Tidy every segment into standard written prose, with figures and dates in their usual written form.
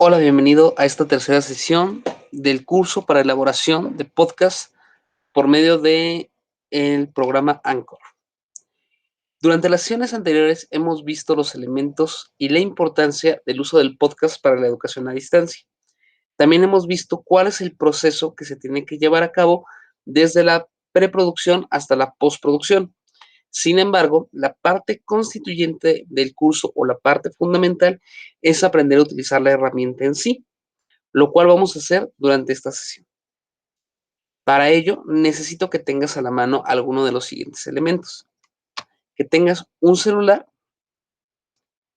Hola, bienvenido a esta tercera sesión del curso para elaboración de podcast por medio de el programa Anchor. Durante las sesiones anteriores hemos visto los elementos y la importancia del uso del podcast para la educación a distancia. También hemos visto cuál es el proceso que se tiene que llevar a cabo desde la preproducción hasta la postproducción. Sin embargo, la parte constituyente del curso o la parte fundamental es aprender a utilizar la herramienta en sí, lo cual vamos a hacer durante esta sesión. Para ello, necesito que tengas a la mano alguno de los siguientes elementos. Que tengas un celular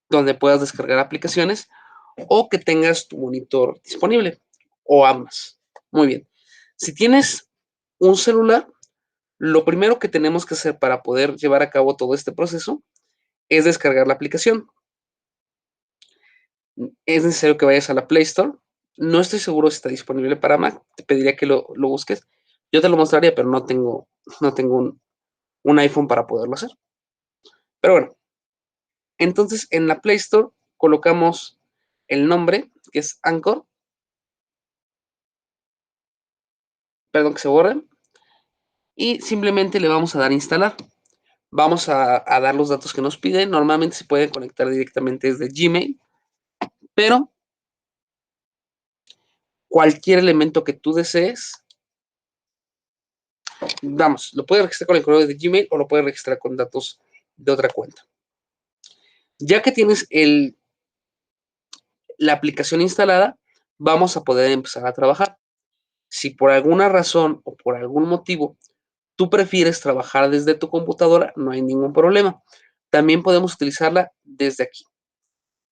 donde puedas descargar aplicaciones o que tengas tu monitor disponible o ambas. Muy bien. Si tienes un celular, lo primero que tenemos que hacer para poder llevar a cabo todo este proceso es descargar la aplicación. Es necesario que vayas a la Play Store. No estoy seguro si está disponible para Mac. Te pediría que lo busques. Yo te lo mostraría, pero no tengo un iPhone para poderlo hacer. Pero bueno, entonces en la Play Store colocamos el nombre, que es Anchor. Perdón que se borre. Y simplemente le vamos a dar a instalar. Vamos a dar los datos que nos piden. Normalmente se puede conectar directamente desde Gmail, pero cualquier elemento que tú desees, vamos, lo puedes registrar con el correo de Gmail o lo puedes registrar con datos de otra cuenta. Ya que tienes la aplicación instalada, vamos a poder empezar a trabajar. Si por alguna razón o por algún motivo tú prefieres trabajar desde tu computadora, no hay ningún problema. También podemos utilizarla desde aquí.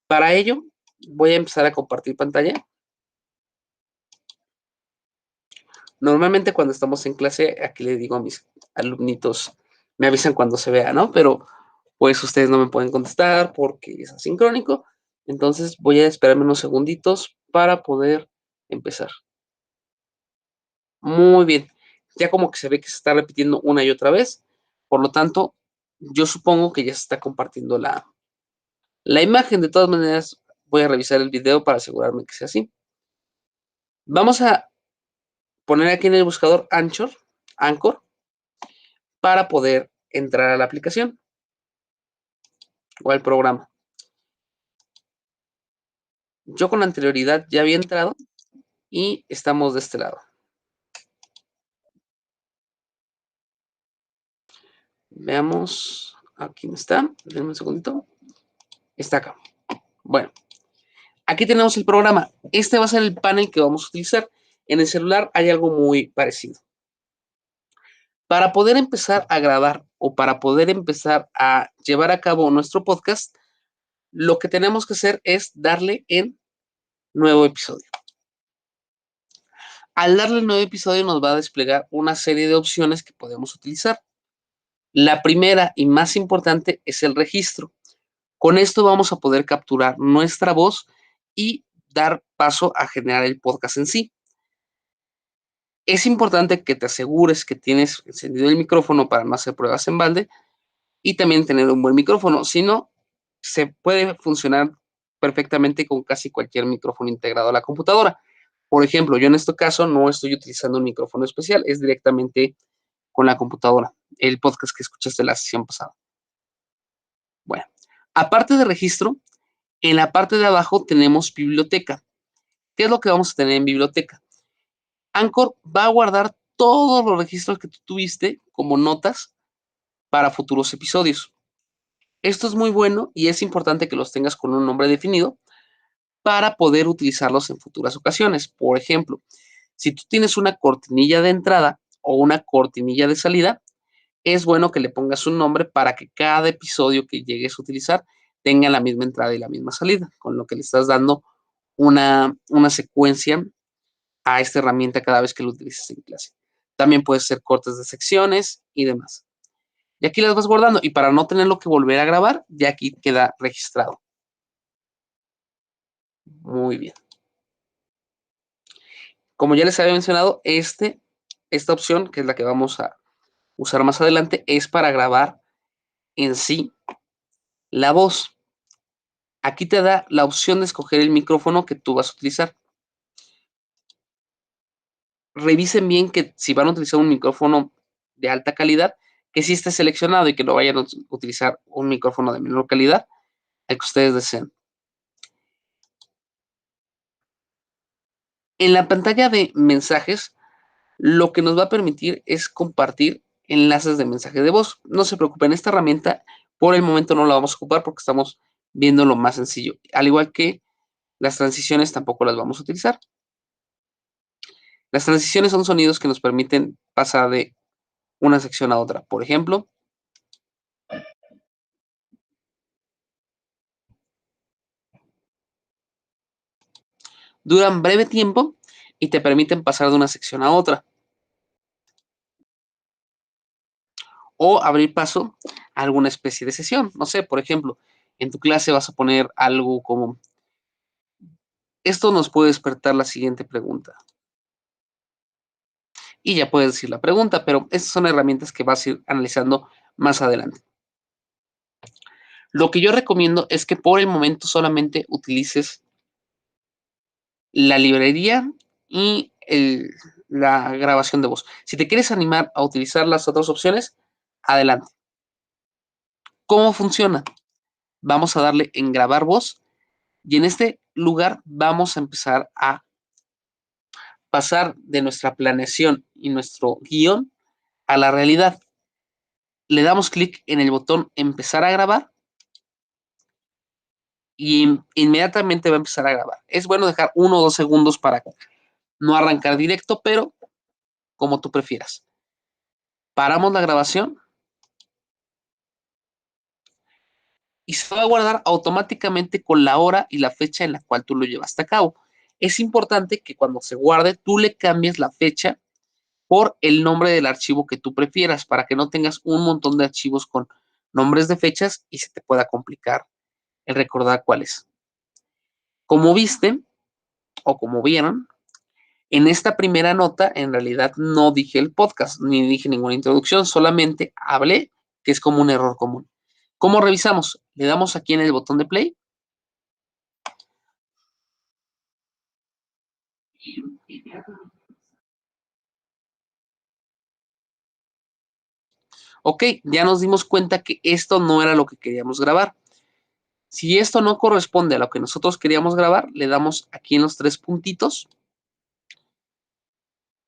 Para ello, voy a empezar a compartir pantalla. Normalmente cuando estamos en clase, aquí le digo a mis alumnitos, me avisan cuando se vea, ¿no? Pero pues ustedes no me pueden contestar porque es asincrónico. Entonces voy a esperarme unos segunditos para poder empezar. Muy bien. Ya como que se ve que se está repitiendo una y otra vez. Por lo tanto, yo supongo que ya se está compartiendo la imagen. De todas maneras, voy a revisar el video para asegurarme que sea así. Vamos a poner aquí en el buscador Anchor, para poder entrar a la aplicación o al programa. Yo con anterioridad ya había entrado y estamos de este lado. Veamos, aquí está, denme un segundito. Está acá. Bueno, aquí tenemos el programa. Este va a ser el panel que vamos a utilizar. En el celular hay algo muy parecido. Para poder empezar a grabar o para poder empezar a llevar a cabo nuestro podcast, lo que tenemos que hacer es darle en nuevo episodio. Al darle el nuevo episodio nos va a desplegar una serie de opciones que podemos utilizar. La primera y más importante es el registro. Con esto vamos a poder capturar nuestra voz y dar paso a generar el podcast en sí. Es importante que te asegures que tienes encendido el micrófono para no hacer pruebas en balde y también tener un buen micrófono. Si no, se puede funcionar perfectamente con casi cualquier micrófono integrado a la computadora. Por ejemplo, yo en este caso no estoy utilizando un micrófono especial, es directamente con la computadora, el podcast que escuchaste la sesión pasada. Bueno, aparte de registro, en la parte de abajo tenemos biblioteca. ¿Qué es lo que vamos a tener en biblioteca? Anchor va a guardar todos los registros que tú tuviste como notas para futuros episodios. Esto es muy bueno y es importante que los tengas con un nombre definido para poder utilizarlos en futuras ocasiones. Por ejemplo, si tú tienes una cortinilla de entrada o una cortinilla de salida, es bueno que le pongas un nombre para que cada episodio que llegues a utilizar tenga la misma entrada y la misma salida, con lo que le estás dando una secuencia a esta herramienta cada vez que lo utilices en clase. También puedes hacer cortes de secciones y demás. Y aquí las vas guardando y para no tenerlo que volver a grabar, ya aquí queda registrado. Muy bien. Como ya les había mencionado, esta opción, que es la que vamos a usar más adelante, es para grabar en sí la voz. Aquí te da la opción de escoger el micrófono que tú vas a utilizar. Revisen bien que si van a utilizar un micrófono de alta calidad, que sí esté seleccionado y que no vayan a utilizar un micrófono de menor calidad, el que ustedes deseen. En la pantalla de mensajes, lo que nos va a permitir es compartir enlaces de mensaje de voz. No se preocupen, esta herramienta por el momento no la vamos a ocupar porque estamos viendo lo más sencillo. Al igual que las transiciones tampoco las vamos a utilizar. Las transiciones son sonidos que nos permiten pasar de una sección a otra. Por ejemplo, duran breve tiempo y te permiten pasar de una sección a otra. O abrir paso a alguna especie de sesión. No sé, por ejemplo, en tu clase vas a poner algo como, esto nos puede despertar la siguiente pregunta. Y ya puedes decir la pregunta, pero estas son herramientas que vas a ir analizando más adelante. Lo que yo recomiendo es que por el momento solamente utilices la librería y la grabación de voz. Si te quieres animar a utilizar las otras opciones, adelante. ¿Cómo funciona? Vamos a darle en grabar voz y en este lugar vamos a empezar a pasar de nuestra planeación y nuestro guión a la realidad. Le damos clic en el botón empezar a grabar y inmediatamente va a empezar a grabar. Es bueno dejar 1 o 2 segundos para no arrancar directo, pero como tú prefieras. Paramos la grabación y se va a guardar automáticamente con la hora y la fecha en la cual tú lo llevaste a cabo. Es importante que cuando se guarde tú le cambies la fecha por el nombre del archivo que tú prefieras para que no tengas un montón de archivos con nombres de fechas y se te pueda complicar el recordar cuál es. Como viste o como vieron, en esta primera nota en realidad no dije el podcast ni dije ninguna introducción, solamente hablé, que es como un error común. ¿Cómo revisamos? Le damos aquí en el botón de play. Ok, ya nos dimos cuenta que esto no era lo que queríamos grabar. Si esto no corresponde a lo que nosotros queríamos grabar, le damos aquí en los 3 puntitos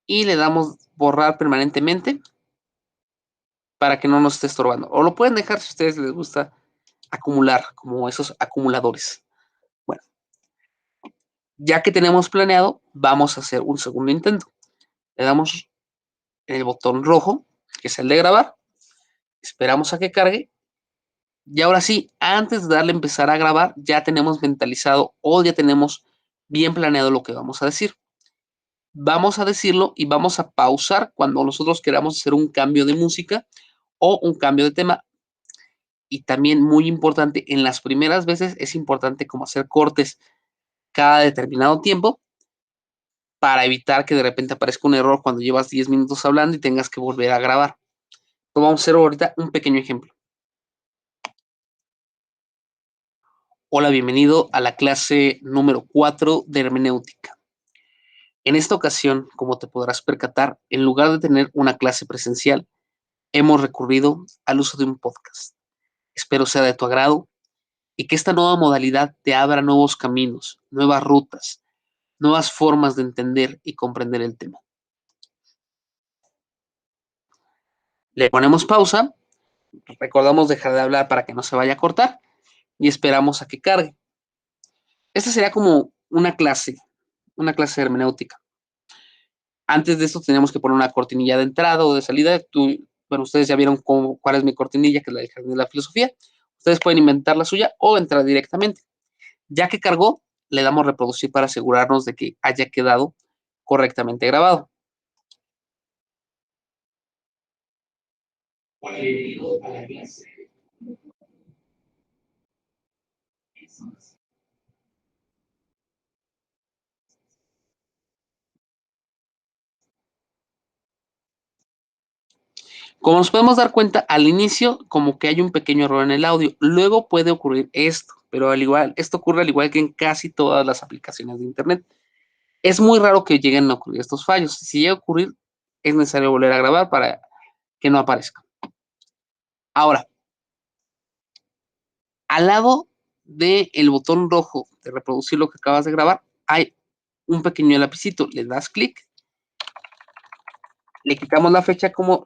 y le damos borrar permanentemente para que no nos esté estorbando. O lo pueden dejar si a ustedes les gusta acumular, como esos acumuladores. Bueno, ya que tenemos planeado, vamos a hacer un segundo intento. Le damos en el botón rojo, que es el de grabar, esperamos a que cargue y ahora sí, antes de darle a empezar a grabar, ya tenemos mentalizado o ya tenemos bien planeado lo que vamos a decir. Vamos a decirlo y vamos a pausar cuando nosotros queramos hacer un cambio de música o un cambio de tema. Y también muy importante, en las primeras veces es importante como hacer cortes cada determinado tiempo para evitar que de repente aparezca un error cuando llevas 10 minutos hablando y tengas que volver a grabar. Entonces vamos a hacer ahorita un pequeño ejemplo. Hola, bienvenido a la clase número 4 de hermenéutica. En esta ocasión, como te podrás percatar, en lugar de tener una clase presencial, hemos recurrido al uso de un podcast. Espero sea de tu agrado y que esta nueva modalidad te abra nuevos caminos, nuevas rutas, nuevas formas de entender y comprender el tema. Le ponemos pausa, recordamos dejar de hablar para que no se vaya a cortar y esperamos a que cargue. Esta sería como una clase de hermenéutica. Antes de esto teníamos que poner una cortinilla de entrada o de salida. Bueno, ustedes ya vieron cuál es mi cortinilla, que es la del Jardín de la Filosofía. Ustedes pueden inventar la suya o entrar directamente. Ya que cargó, le damos reproducir para asegurarnos de que haya quedado correctamente grabado. Como nos podemos dar cuenta, al inicio como que hay un pequeño error en el audio. Luego puede ocurrir esto. pero al igual, esto ocurre al igual que en casi todas las aplicaciones de Internet. Es muy raro que lleguen a ocurrir estos fallos. Si llega a ocurrir, es necesario volver a grabar para que no aparezca. Ahora, al lado del botón rojo de reproducir lo que acabas de grabar, hay un pequeño lapicito. Le das clic, le quitamos la fecha como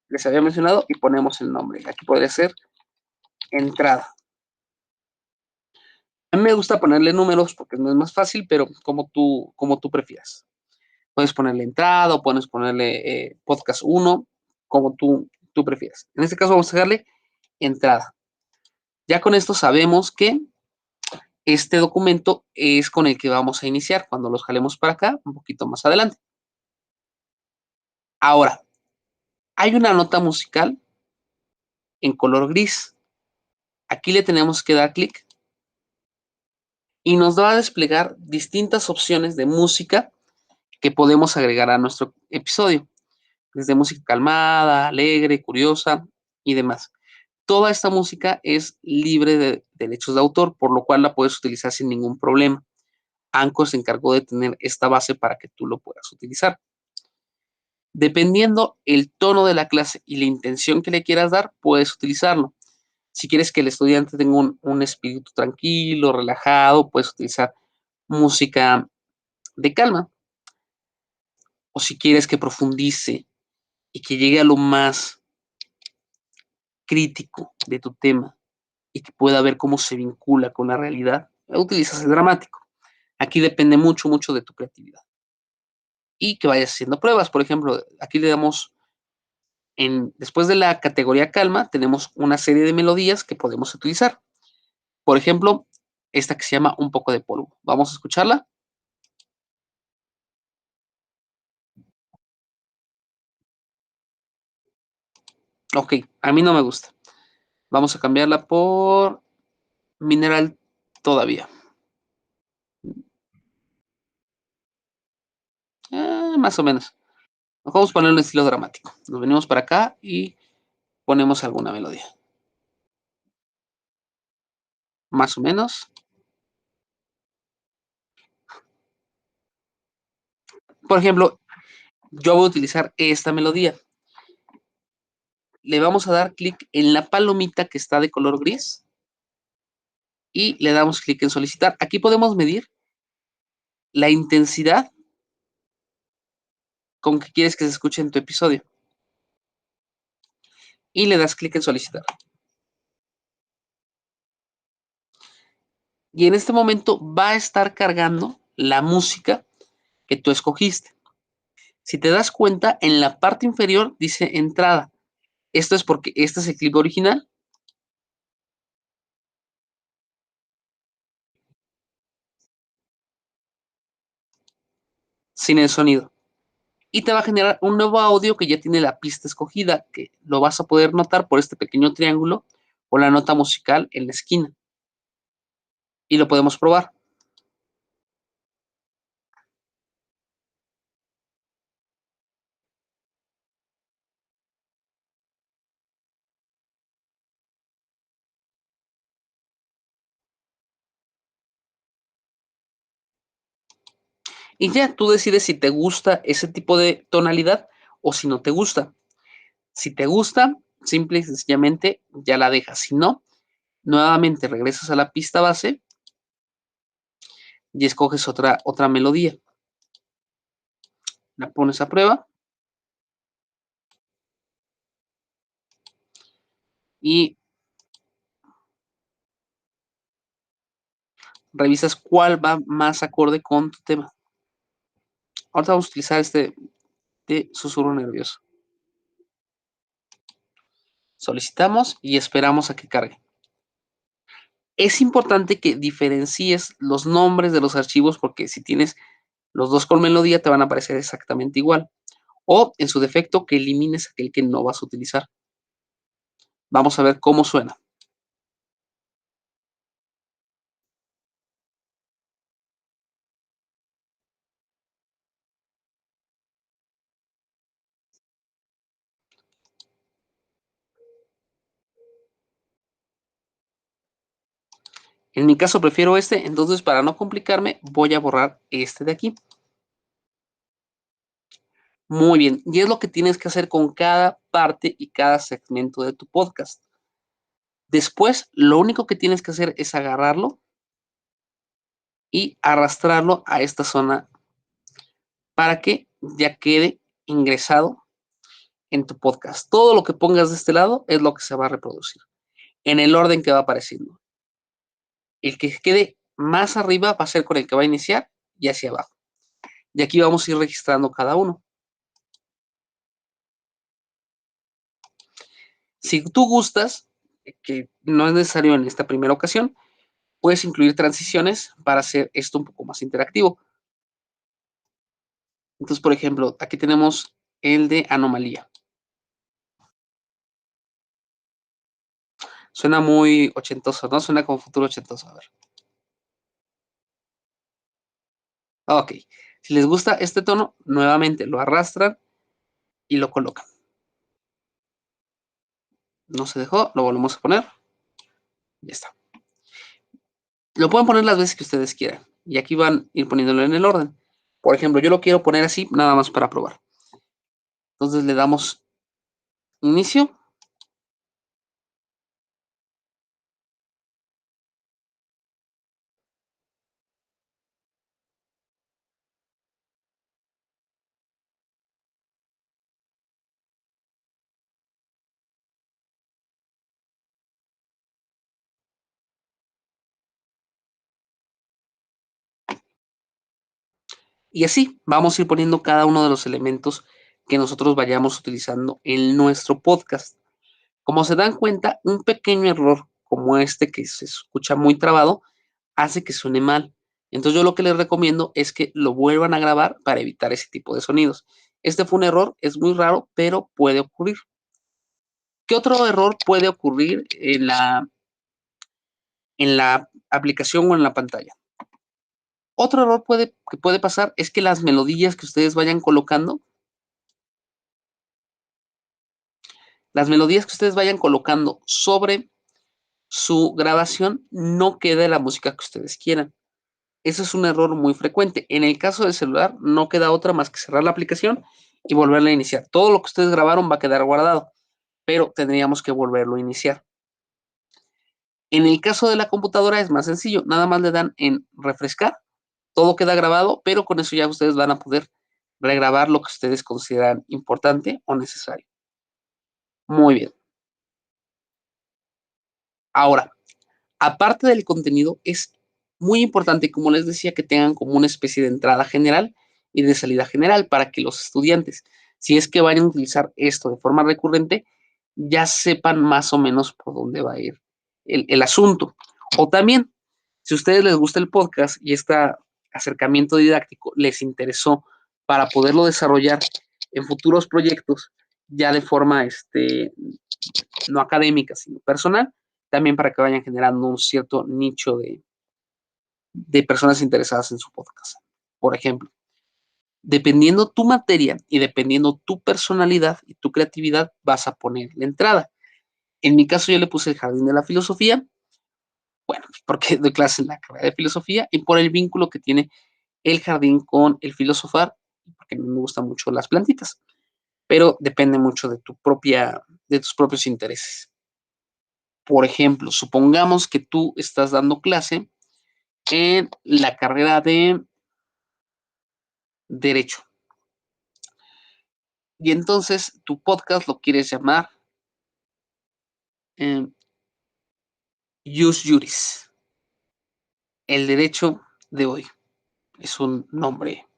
les había mencionado y ponemos el nombre. Aquí podría ser entrada. A mí me gusta ponerle números porque no es más fácil, pero como tú prefieras. Puedes ponerle entrada o puedes ponerle podcast 1, como tú prefieras. En este caso vamos a dejarle entrada. Ya con esto sabemos que este documento es con el que vamos a iniciar cuando los jalemos para acá, un poquito más adelante. Ahora, hay una nota musical en color gris. Aquí le tenemos que dar clic y nos va a desplegar distintas opciones de música que podemos agregar a nuestro episodio, desde música calmada, alegre, curiosa y demás. Toda esta música es libre de derechos de autor, por lo cual la puedes utilizar sin ningún problema. Anchor se encargó de tener esta base para que tú lo puedas utilizar. Dependiendo el tono de la clase y la intención que le quieras dar, puedes utilizarlo. Si quieres que el estudiante tenga un espíritu tranquilo, relajado, puedes utilizar música de calma. O si quieres que profundice y que llegue a lo más crítico de tu tema y que pueda ver cómo se vincula con la realidad, utilizas el dramático. Aquí depende mucho, mucho de tu creatividad. Y que vayas haciendo pruebas. Por ejemplo, aquí le damos después de la categoría calma, tenemos una serie de melodías que podemos utilizar. Por ejemplo, esta que se llama Un poco de polvo. Vamos a escucharla. Ok, a mí no me gusta. Vamos a cambiarla por Mineral todavía. Más o menos. Vamos a ponerlo en estilo dramático. Nos venimos para acá y ponemos alguna melodía. Más o menos. Por ejemplo, yo voy a utilizar esta melodía. Le vamos a dar clic en la palomita que está de color gris y le damos clic en solicitar. Aquí podemos medir la intensidad con que quieres que se escuche en tu episodio. Y le das clic en solicitar. Y en este momento va a estar cargando la música que tú escogiste. Si te das cuenta, en la parte inferior dice entrada. Esto es porque este es el clip original. Sin el sonido. Y te va a generar un nuevo audio que ya tiene la pista escogida, que lo vas a poder notar por este pequeño triángulo o la nota musical en la esquina. Y lo podemos probar. Y ya tú decides si te gusta ese tipo de tonalidad o si no te gusta. Si te gusta, simple y sencillamente ya la dejas. Si no, nuevamente regresas a la pista base y escoges otra melodía. La pones a prueba y revisas cuál va más acorde con tu tema. Ahora vamos a utilizar este de susurro nervioso. Solicitamos y esperamos a que cargue. Es importante que diferencies los nombres de los archivos porque si tienes los dos con melodía te van a aparecer exactamente igual. O en su defecto que elimines aquel que no vas a utilizar. Vamos a ver cómo suena. En mi caso prefiero este, entonces para no complicarme voy a borrar este de aquí. Muy bien, y es lo que tienes que hacer con cada parte y cada segmento de tu podcast. Después, lo único que tienes que hacer es agarrarlo y arrastrarlo a esta zona para que ya quede ingresado en tu podcast. Todo lo que pongas de este lado es lo que se va a reproducir, en el orden que va apareciendo. El que quede más arriba va a ser con el que va a iniciar y hacia abajo. Y aquí vamos a ir registrando cada uno. Si tú gustas, que no es necesario en esta primera ocasión, puedes incluir transiciones para hacer esto un poco más interactivo. Entonces, por ejemplo, aquí tenemos el de anomalía. Suena muy ochentoso, ¿no? Suena como futuro ochentoso. A ver. Ok. Si les gusta este tono, nuevamente lo arrastran y lo colocan. No se dejó, lo volvemos a poner. Ya está. Lo pueden poner las veces que ustedes quieran. Y aquí van a ir poniéndolo en el orden. Por ejemplo, yo lo quiero poner así, nada más para probar. Entonces le damos inicio. Y así vamos a ir poniendo cada uno de los elementos que nosotros vayamos utilizando en nuestro podcast. Como se dan cuenta, un pequeño error como este que se escucha muy trabado hace que suene mal. Entonces yo lo que les recomiendo es que lo vuelvan a grabar para evitar ese tipo de sonidos. Este fue un error, es muy raro, pero puede ocurrir. ¿Qué otro error puede ocurrir en la aplicación o en la pantalla? Otro error que puede pasar es que las melodías que ustedes vayan colocando, sobre su grabación no quede la música que ustedes quieran. Eso es un error muy frecuente. En el caso del celular, no queda otra más que cerrar la aplicación y volverla a iniciar. Todo lo que ustedes grabaron va a quedar guardado, pero tendríamos que volverlo a iniciar. En el caso de la computadora es más sencillo, nada más le dan en refrescar, todo queda grabado, pero con eso ya ustedes van a poder regrabar lo que ustedes consideran importante o necesario. Muy bien. Ahora, aparte del contenido, es muy importante, como les decía, que tengan como una especie de entrada general y de salida general para que los estudiantes, si es que van a utilizar esto de forma recurrente, ya sepan más o menos por dónde va a ir el asunto. O también, si a ustedes les gusta el podcast y este acercamiento didáctico les interesó para poderlo desarrollar en futuros proyectos, ya de forma no académica, sino personal, también para que vayan generando un cierto nicho de personas interesadas en su podcast. Por ejemplo, dependiendo tu materia y dependiendo tu personalidad y tu creatividad, vas a poner la entrada. En mi caso, yo le puse el jardín de la filosofía, bueno, porque doy clase en la carrera de filosofía y por el vínculo que tiene el jardín con el filosofar, porque a mí me gustan mucho las plantitas, pero depende mucho de tus propios intereses. Por ejemplo, supongamos que tú estás dando clase en la carrera de Derecho. Y entonces tu podcast lo quieres llamar eh, Jus Juris, el derecho de hoy. Es un nombre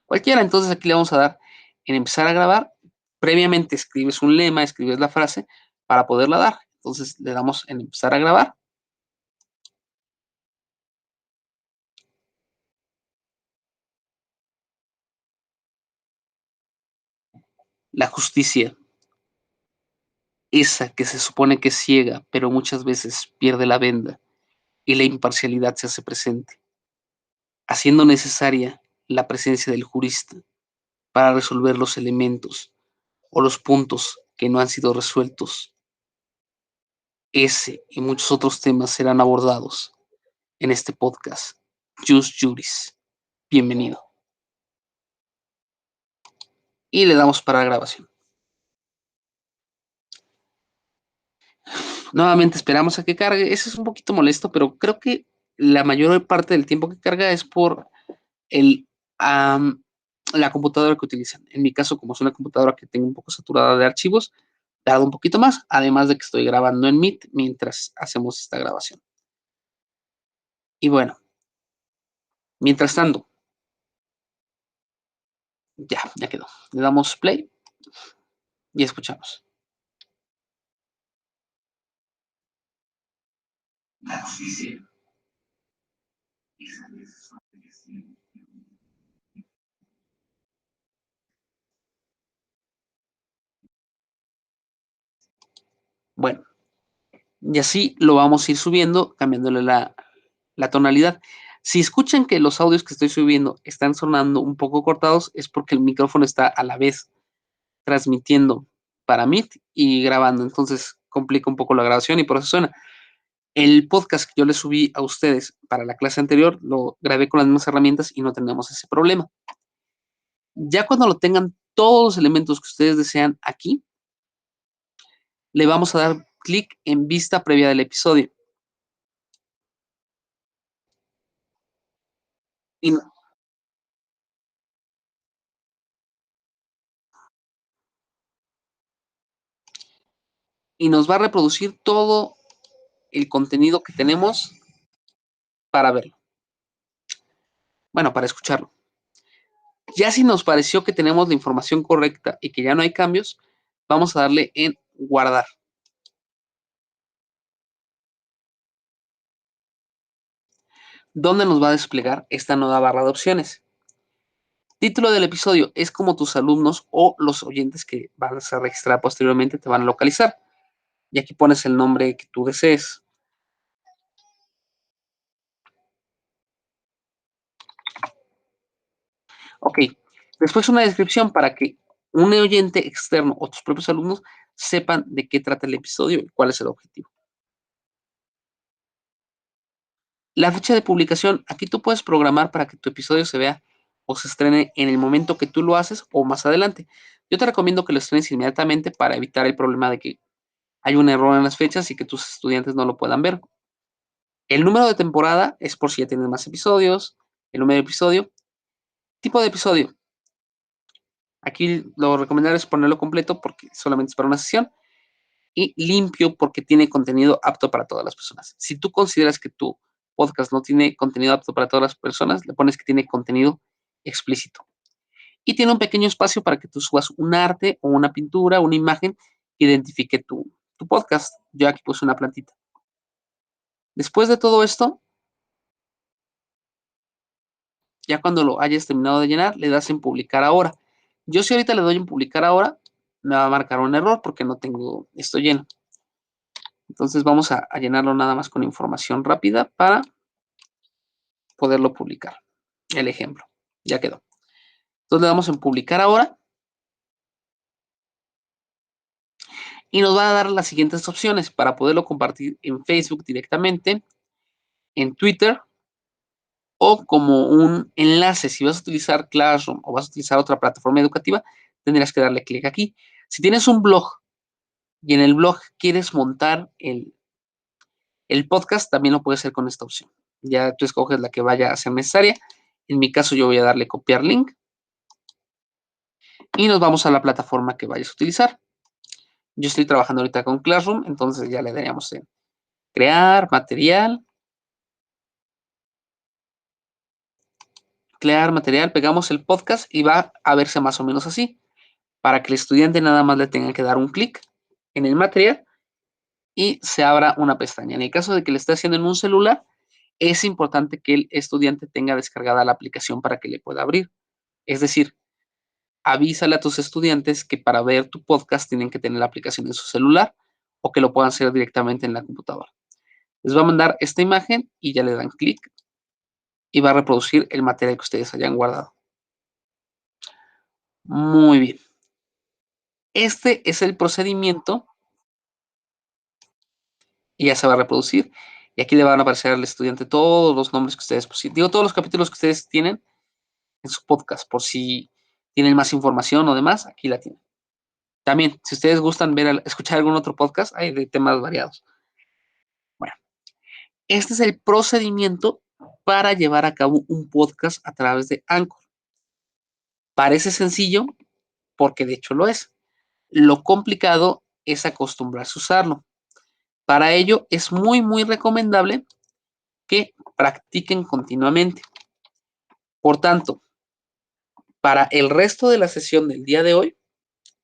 cualquiera. Entonces aquí le vamos a dar en empezar a grabar. Previamente escribes un lema, escribes la frase para poderla dar. Entonces le damos en empezar a grabar. La justicia, esa que se supone que es ciega, pero muchas veces pierde la venda y la imparcialidad se hace presente, haciendo necesaria la presencia del jurista para resolver los elementos o los puntos que no han sido resueltos. Ese y muchos otros temas serán abordados en este podcast, Jus Juris. Bienvenido. Y le damos para grabación. Nuevamente esperamos a que cargue. Eso es un poquito molesto, pero creo que la mayor parte del tiempo que carga es por el, am, la computadora que utilizan. En mi caso, como es una computadora que tengo un poco saturada de archivos, tarda un poquito más, además de que estoy grabando en Meet mientras hacemos esta grabación. Y bueno, mientras tanto, ya quedó. Le damos play y escuchamos. Bueno, y así lo vamos a ir subiendo, cambiándole la tonalidad. Si escuchan que los audios que estoy subiendo están sonando un poco cortados, es porque el micrófono está a la vez transmitiendo para Meet y grabando. Entonces complica un poco la grabación y por eso suena. El podcast que yo les subí a ustedes para la clase anterior lo grabé con las mismas herramientas y no tenemos ese problema. Ya cuando lo tengan todos los elementos que ustedes desean aquí, le vamos a dar clic en vista previa del episodio. Y, y nos va a reproducir todo el contenido que tenemos para verlo. Bueno, para escucharlo. Ya si nos pareció que tenemos la información correcta y que ya no hay cambios, vamos a darle en guardar. Donde nos va a desplegar esta nueva barra de opciones. Título del episodio es como tus alumnos o los oyentes que van a registrar posteriormente te van a localizar. Y aquí pones el nombre que tú desees. Ok. Después una descripción para que un oyente externo o tus propios alumnos sepan de qué trata el episodio y cuál es el objetivo. La fecha de publicación, aquí tú puedes programar para que tu episodio se vea o se estrene en el momento que tú lo haces o más adelante. Yo te recomiendo que lo estrenes inmediatamente para evitar el problema de que hay un error en las fechas y que tus estudiantes no lo puedan ver. El número de temporada es por si ya tienes más episodios. El número de episodio. Tipo de episodio. Aquí lo recomendable es ponerlo completo porque solamente es para una sesión. Y limpio porque tiene contenido apto para todas las personas. Si tú consideras que tu podcast no tiene contenido apto para todas las personas, le pones que tiene contenido explícito. Y tiene un pequeño espacio para que tú subas un arte o una pintura, una imagen que identifique tu podcast. Yo aquí puse una plantita. Después de todo esto, ya cuando lo hayas terminado de llenar, le das en publicar ahora. Yo si ahorita le doy en publicar ahora, me va a marcar un error porque no tengo esto lleno. Entonces vamos a llenarlo nada más con información rápida para poderlo publicar. El ejemplo. Ya quedó. Entonces le damos en publicar ahora y nos va a dar las siguientes opciones para poderlo compartir en Facebook directamente, en Twitter o como un enlace. Si vas a utilizar Classroom o vas a utilizar otra plataforma educativa, tendrías que darle clic aquí. Si tienes un blog y en el blog quieres montar el podcast, también lo puedes hacer con esta opción. Ya tú escoges la que vaya a ser necesaria. En mi caso, yo voy a darle copiar link y nos vamos a la plataforma que vayas a utilizar. Yo estoy trabajando ahorita con Classroom, entonces ya le daríamos en crear material, pegamos el podcast y va a verse más o menos así, para que el estudiante nada más le tenga que dar un clic en el material y se abra una pestaña. En el caso de que le esté haciendo en un celular, es importante que el estudiante tenga descargada la aplicación para que le pueda abrir. Es decir, avísale a tus estudiantes que para ver tu podcast tienen que tener la aplicación en su celular o que lo puedan hacer directamente en la computadora. Les va a mandar esta imagen y ya le dan clic y va a reproducir el material que ustedes hayan guardado. Muy bien. Este es el procedimiento y ya se va a reproducir Y aquí le van a aparecer al estudiante todos los nombres que ustedes pusieron. Digo, todos los capítulos que ustedes tienen en su podcast, por si tienen más información o demás, aquí la tienen. También, si ustedes gustan escuchar algún otro podcast, hay de temas variados. Bueno, este es el procedimiento para llevar a cabo un podcast a través de Anchor. Parece sencillo, porque de hecho lo es. Lo complicado es acostumbrarse a usarlo. Para ello es muy recomendable que practiquen continuamente. Por tanto, para el resto de la sesión del día de hoy,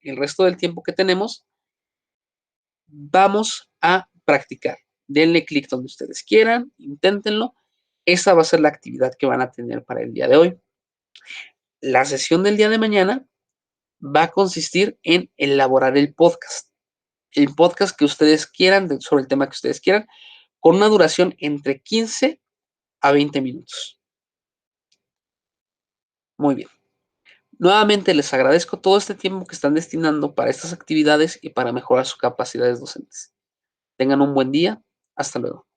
el resto del tiempo que tenemos, vamos a practicar. Denle clic donde ustedes quieran, inténtenlo. Esa va a ser la actividad que van a tener para el día de hoy. La sesión del día de mañana va a consistir en elaborar el podcast. El podcast que ustedes quieran, sobre el tema que ustedes quieran, con una duración entre 15 a 20 minutos. Muy bien. Nuevamente les agradezco todo este tiempo que están destinando para estas actividades y para mejorar sus capacidades docentes. Tengan un buen día. Hasta luego.